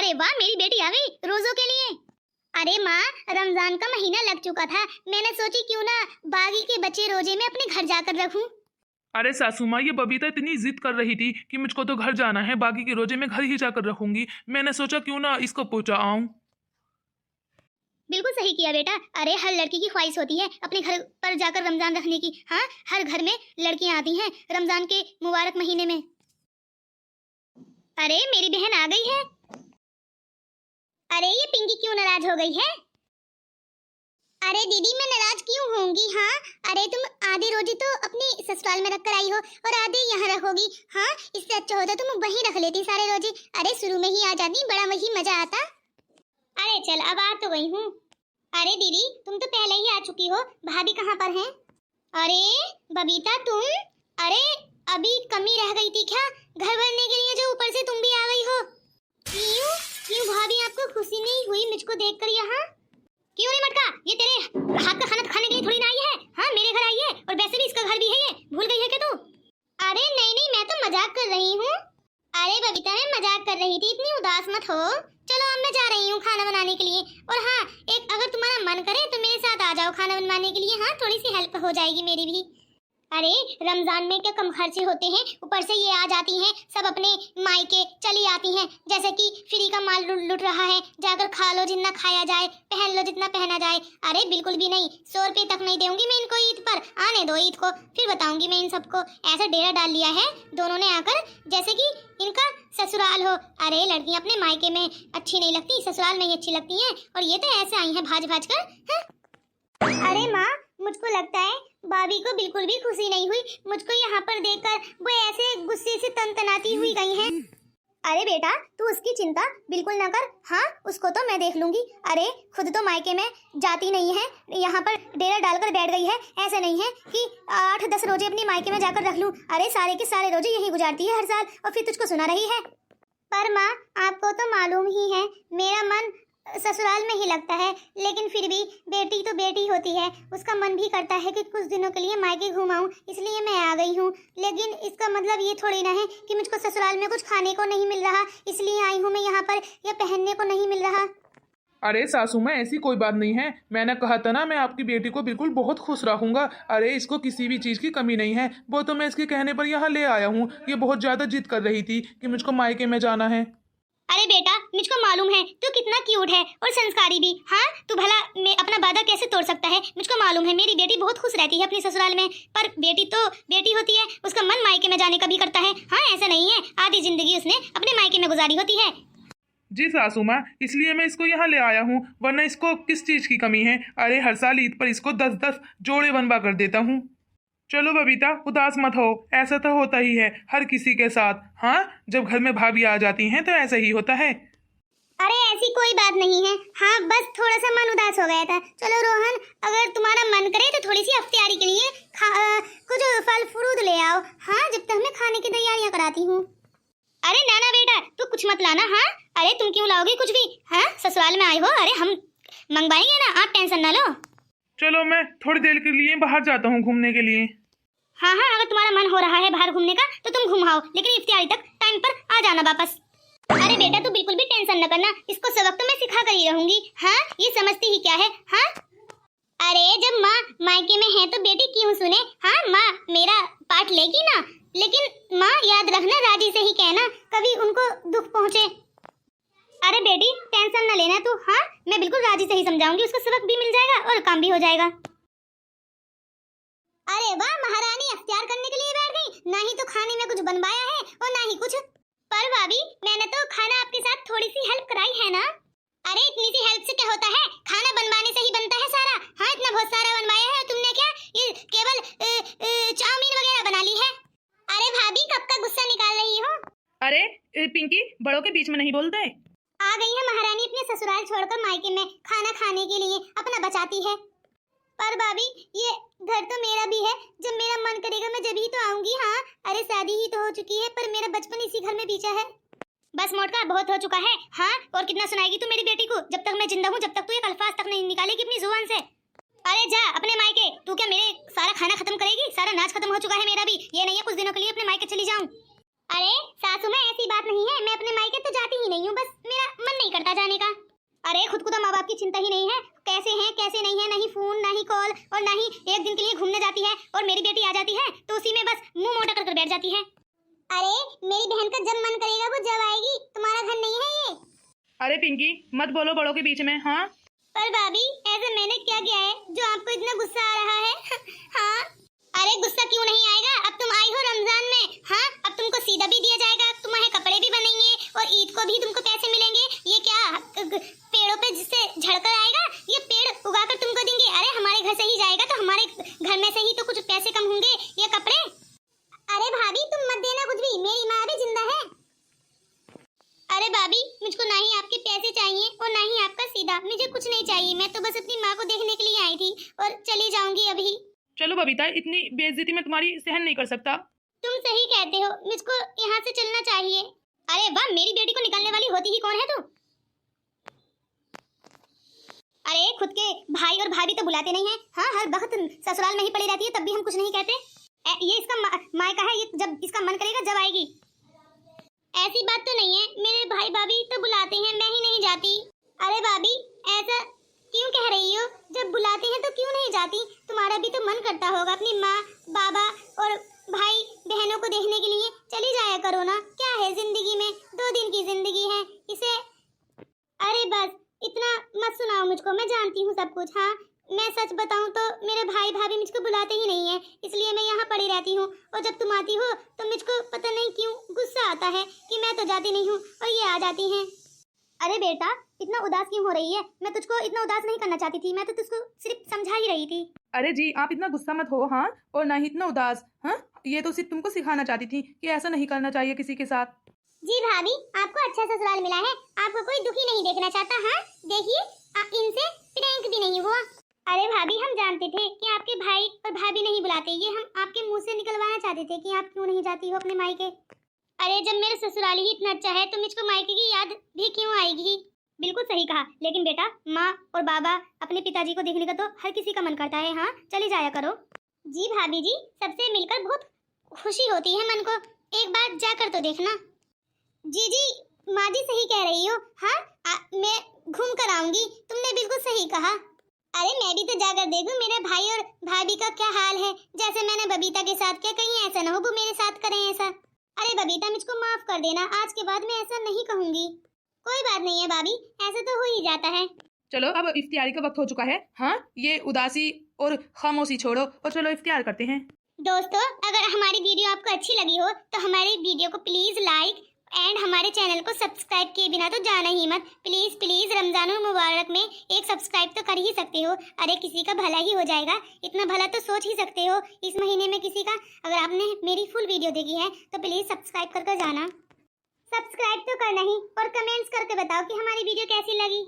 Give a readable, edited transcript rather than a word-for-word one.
अरे वाह, मेरी बेटी आ गई रोजों के लिए। अरे माँ, रमजान का महीना लग चुका था, मैंने सोची क्यों ना बागी के बच्चे रोजे में अपने घर जाकर रखूं। अरे सासू माँ, ये बबीता इतनी जिद कर रही थी कि मुझको तो घर जाना है, बाकी के रोजे में घर ही जाकर रखूंगी। मैंने सोचा क्यों ना इसको पूछा आऊं। बिल्कुल सही किया बेटा। अरे हर लड़की की ख्वाहिश होती है अपने घर पर जाकर रमजान रखने की। हाँ, हर घर में लड़कियां आती हैं रमजान के मुबारक महीने में। अरे मेरी बहन आ गई है। अरे ये पिंकी क्यों नाराज हो गई है? अरे दीदी, मैं नाराज क्यों होंगी? हाँ, अरे तुम आधे रोजे तो अपने ससुराल में रख कर आई हो और आधे यहाँ रखोगी। हाँ, इससे अच्छा होता तुम वहीं रख लेती सारे रोजे। अरे शुरू में ही आ जाती, बड़ा वही मजा आता। अरे चल, अब आ तो गई हूँ। अरे दीदी, तुम तो पहले ही आ चुकी हो, भाभी कहाँ पर हैं? अरे बबीता तुम, अरे अभी कमी रह गई थी क्या घर भरने के लिए, जो ऊपर से तुम भी आ गई हो? क्यों क्यों भाभी, आपको खुशी नहीं हुई मुझको देखकर? यहाँ क्यों नहीं मटका, ये तेरे हाथ का खाना खाने के लिए थोड़ी ना आई है। हाँ, मेरे घर आई है और वैसे भी इसका घर भी है, ये भूल गई है क्या तू? अरे नहीं नहीं, मैं तो मजाक कर रही हूँ। अरे बबीता, मैं मजाक कर रही थी, इतनी उदास मत हो। चलो अब मैं जा रही हूँ खाना बनाने के लिए। और हाँ, एक अगर तुम्हारा मन करे तो मेरे साथ आ जाओ खाना बनवाने के लिए। हाँ, थोड़ी सी हेल्प हो जाएगी मेरी भी। अरे रमजान में क्या कम खर्चे होते हैं, ऊपर से ये आ जाती हैं सब अपने मायके चली आती हैं, जैसे कि फ्री का माल लुट रहा है, जाकर खा लो जितना खाया जाए, पहन लो जितना पहना जाए। अरे बिल्कुल भी नहीं, 100 रुपये तक नहीं दूंगी मैं इनको ईद पर। आने दो ईद को, फिर बताऊंगी मैं इन सबको। ऐसा डेरा डाल लिया है दोनों ने आकर, जैसे कि इनका ससुराल हो। अरे लड़कियां अपने मायके में अच्छी नहीं लगती, ससुराल में ही अच्छी लगती हैं, और ये तो ऐसे आई हैं भाज भाज कर। अरे माँ, मुझको लगता है भाभी को बिल्कुल भी खुशी नहीं हुई मुझको यहाँ पर देखकर, वो ऐसे गुस्से से तनतनाती हुई गई हैं। अरे बेटा, तू उसकी चिंता बिल्कुल ना कर। हाँ, उसको तो मैं देख लूंगी। अरे खुद तो मायके में जाती नहीं है, यहाँ पर डेरा डालकर बैठ गई है। ऐसा नहीं है कि 8-10 रोजे अपनी मायके में जाकर रख लूं। अरे सारे के सारे रोजे यहीं गुजारती है हर साल, और फिर तुझको सुना रही है। पर माँ, आपको तो मालूम ही है मेरा मन ससुराल में ही लगता है, लेकिन फिर भी बेटी तो बेटी होती है, उसका मन भी करता है कि कुछ दिनों के लिए मायके घुमाऊं, इसलिए मैं आ गई हूँ। लेकिन इसका मतलब ये थोड़ी ना है कि मुझको ससुराल में कुछ खाने को नहीं मिल रहा, इसलिए आई हूँ मैं यहाँ पर, या पहनने को नहीं मिल रहा। अरे सासू माँ, ऐसी कोई बात नहीं है। मैंने कहा था ना, मैं आपकी बेटी को बिल्कुल बहुत खुश रखूंगा। अरे इसको किसी भी चीज़ की कमी नहीं है, वो तो मैं इसके कहने पर यहाँ ले आया हूँ। ये बहुत ज़्यादा जिद कर रही थी कि मुझको मायके में जाना है। अरे बेटा, मुझको मालूम है तू कितना क्यूट है और संस्कारी भी। हाँ, तू भला मैं अपना वादा कैसे तोड़ सकता है? मुझको मालूम है मेरी बेटी बहुत खुश रहती है अपने ससुराल में, पर बेटी तो बेटी होती है, उसका मन मायके में जाने का भी करता है। हाँ, ऐसा नहीं है आधी जिंदगी उसने अपने मायके में गुजारी होती है। जी सासू माँ, इसलिए मैं इसको यहाँ ले आया हूँ, वरना इसको किस चीज़ की कमी है। अरे हर साल ईद पर इसको 10-10 जोड़े बनवा कर देता हूँ। चलो बबीता, उदास मत हो, ऐसा तो होता ही है हर किसी के साथ। हाँ, जब घर में भाभी आ जाती हैं तो ऐसा ही होता है। अरे ऐसी कोई बात नहीं है। हाँ, बस थोड़ा सा मन उदास हो गया था। चलो रोहन, अगर तुम्हारा मन करे तो थोड़ी सी अफ्तारी के लिए कुछ फल फ्रूट ले आओ। हाँ, जब तक मैं खाने की तैयारियां कराती हूँ। अरे नाना बेटा, तू कुछ मत लाना। हाँ, अरे तुम क्यों लाओगे कुछ भी? हाँ, ससुराल में आए हो, अरे हम मंगवाएंगे ना, आप टेंशन ना लो। चलो मैं थोड़ी देर के लिए बाहर जाता हूँ घूमने के लिए। हाँ हाँ, अगर तुम्हारा मन हो रहा है बाहर घूमने का तो तुम घुमाओ, लेकिन इफ्तियारी तक टाइम पर आ जाना वापस। अरे बेटा, तू बिल्कुल भी टेंशन न करना, इसको सबक तो मैं सिखा कर ही रहूंगी। हाँ, ये समझती ही क्या है। हाँ, अरे जब माँ मायके में है तो बेटी क्यों सुने? हाँ, माँ मेरा पार्ट लेगी ना, लेकिन माँ याद रखना, राजी से ही कहना, कभी उनको दुख पहुँचे। अरे बेटी टेंशन न लेना तू। हाँ, मैं बिल्कुल राजी से ही समझाऊंगी, उसको सबक भी मिल जाएगा और काम भी हो जाएगा। अरे वाह, महारानी अख्तियार करने के लिए बैठ गई। ना ही तो खाने में कुछ बनवाया है और ना ही कुछ। पर भाभी, मैंने तो खाना आपके साथ थोड़ी सी हेल्प कराई है ना। अरे इतनी सी हेल्प से क्या होता है, खाना बनवाने से ही बनता है सारा। हाँ, इतना बहुत सारा बनवाया है, तुमने क्या ये केवल चाउमीन वगैरह बना ली है? अरे भाभी, कब का गुस्सा निकाल रही हो? अरे पिंकी, बड़ों के बीच में नहीं बोलते। आ गई है महारानी अपने ससुराल छोड़कर मायके में खाना खाने के लिए, अपना बचाती है। पर भाभी, ये घर तो मेरा भी है, जब मेरा मन करेगा मैं जब ही तो आऊंगी। हाँ, अरे शादी ही तो हो चुकी है, पर मेरा बचपन इसी घर में बीता है। बस मोटका, बहुत हो चुका है। हाँ, और कितना सुनाएगी तू मेरी बेटी को? जब तक मैं जिंदा हूँ, जब तक तू एक अल्फाज तक नहीं निकालेगी अपनी जुबान से। अरे जा अपने मायके। तू क्या मेरे सारा खाना खत्म करेगी? सारा नाच खत्म हो चुका है मेरा भी, ये नहीं है कुछ दिनों के लिए अपने मायके चली जाऊं। अरे सासू माँ, ऐसी बात नहीं है, मैं अपने मायके तो जाती ही नहीं हूँ, बस मेरा मन खुद को तो माँ बाप की चिंता ही नहीं है, कैसे हैं कैसे नहीं है, नहीं फोन ना ही कॉल और ना ही एक दिन के लिए घूमने जाती है, और मेरी बेटी आ जाती है तो उसी में बस मुंह मोटा कर बैठ जाती है। अरे मेरी बहन का जब मन करेगा वो जब आएगी, तुम्हारा घर नहीं है ये। अरे पिंकी मत बोलो बड़ों के बीच में। हाँ पर भाभी ऐसे मैंने क्या किया है जो आपको इतना गुस्सा आ रहा है? हाँ अरे गुस्सा क्यों नहीं आएगा, अब तुम आई हो रमजान में। हाँ अब तुमको सीधा भी दिया जाएगा, तुम्हारे कपड़े भी बनेंगे और ईद को भी तुमको पैसे मिलेंगे। ये क्या पेड़ों पे जिससे झड़कर आएगा, ये पेड़ उगाकर तुमको देंगे। अरे हमारे घर से ही जाएगा तो हमारे घर में से ही तो कुछ पैसे कम होंगे, ये कपड़े। अरे भाभी तुम मत देना कुछ भी, मेरी माँ भी जिंदा है। अरे भाभी मुझको ना ही आपके पैसे चाहिए और ना ही आपका सीधा, मुझे कुछ नहीं चाहिए। मैं तो बस अपनी माँ को देखने के लिए आई थी और चली जाऊंगी अभी। चलो बबीता, इतनी बेइज्जती में तुम्हारी सहन नहीं कर सकता। तुम सही कहते हो, मुझको यहाँ से चलना चाहिए। अरे वाह, मेरी बेटी को निकालने वाली होती ही कौन है तू? अरे खुद के भाई और भाभी तो बुलाते नहीं है। हाँ हर वक्त ससुराल में ही पड़ी रहती है, तब भी हम कुछ नहीं कहते। ये इसका मायका है, ये जब इसका मन करेगा जब आएगी। ऐसी बात तो नहीं है, मेरे भाई भाभी तो बुलाते हैं, मैं ही नहीं जाती। अरे भाभी ऐसा क्यों कह रही हो, जब बुलाते हैं तो क्यों नहीं जाती? तुम्हारा भी तो मन करता होगा अपनी माँ बाबा और भाई बहनों को देखने के लिए, चली जाया करो ना। क्या है जिंदगी में, 2 दिन की जिंदगी है इसे। अरे बस इतना मत सुनाओ मुझको, मैं जानती हूँ सब कुछ। हाँ मैं सच बताऊं तो मेरे भाई भाभी मुझको बुलाते ही नहीं है, इसलिए मैं यहाँ पड़ी रहती हूँ। और जब तुम आती हो तो मुझको पता नहीं क्यों गुस्सा आता है कि मैं तो जाती नहीं हूँ और ये आ जाती हैं। अरे बेटा इतना उदास क्यों हो रही है? मैं तुझको इतना उदास नहीं करना चाहती थी, मैं तो तुझको सिर्फ समझा ही रही थी। अरे जी आप इतना गुस्सा मत हो। हाँ और ना ही इतना उदास। हाँ ये तो सिर्फ तुमको सिखाना चाहती थी कि ऐसा नहीं करना चाहिए किसी के साथ। जी भाभी आपको अच्छा ससुराल मिला है, आपको कोई दुखी नहीं देखना चाहता। हाँ देखिए इनसे प्रैंक भी नहीं हुआ। अरे भाभी हम जानते थे कि आपके भाई और भाभी नहीं बुलाते, ये हम आपके मुंह से निकलवाना चाहते थे कि आप क्यों नहीं जाती हो अपने मायके। अरे जब मेरा ससुराल ही इतना अच्छा है तो मुझको मायके की याद भी क्यों आएगी? बिल्कुल सही कहा, लेकिन बेटा माँ और बाबा अपने पिताजी को देखने का तो हर किसी का मन करता है। हाँ चली जाया करो। जी भाभी जी, सबसे मिलकर बहुत खुशी होती है मन को, एक बार जाकर तो देखना। जी जी माँ जी सही कह रही हो। हाँ मैं घूम कर आऊंगी, तुमने बिल्कुल सही कहा। अरे मैं भी तो जाकर देखूं मेरे भाई और भाभी का क्या हाल है, जैसे मैंने बबीता के साथ किया, कहीं ऐसा ना हो वो मेरे साथ करें ऐसा। अरे बबीता मुझको माफ कर देना, आज के बाद मैं ऐसा नहीं कहूंगी। कोई बात नहीं है भाभी, ऐसा तो हो ही जाता है। चलो अब इफ्तियारी का वक्त हो चुका है। हाँ ये उदासी और खामोशी छोड़ो और चलो इफ्तियार करते हैं। दोस्तों अगर हमारी वीडियो आपको अच्छी लगी हो तो हमारी वीडियो को प्लीज लाइक एंड हमारे चैनल को सब्सक्राइब किए बिना तो जाना ही मत। प्लीज प्लीज रमजानुल मुबारक में एक सब्सक्राइब तो कर ही सकते हो। अरे किसी का भला ही हो जाएगा, इतना भला तो सोच ही सकते हो इस महीने में किसी का। अगर आपने मेरी फुल वीडियो देखी है तो प्लीज सब्सक्राइब कर जाना। सब्सक्राइब तो करना ही और कमेंट्स करके बताओ कि हमारी वीडियो कैसी लगी।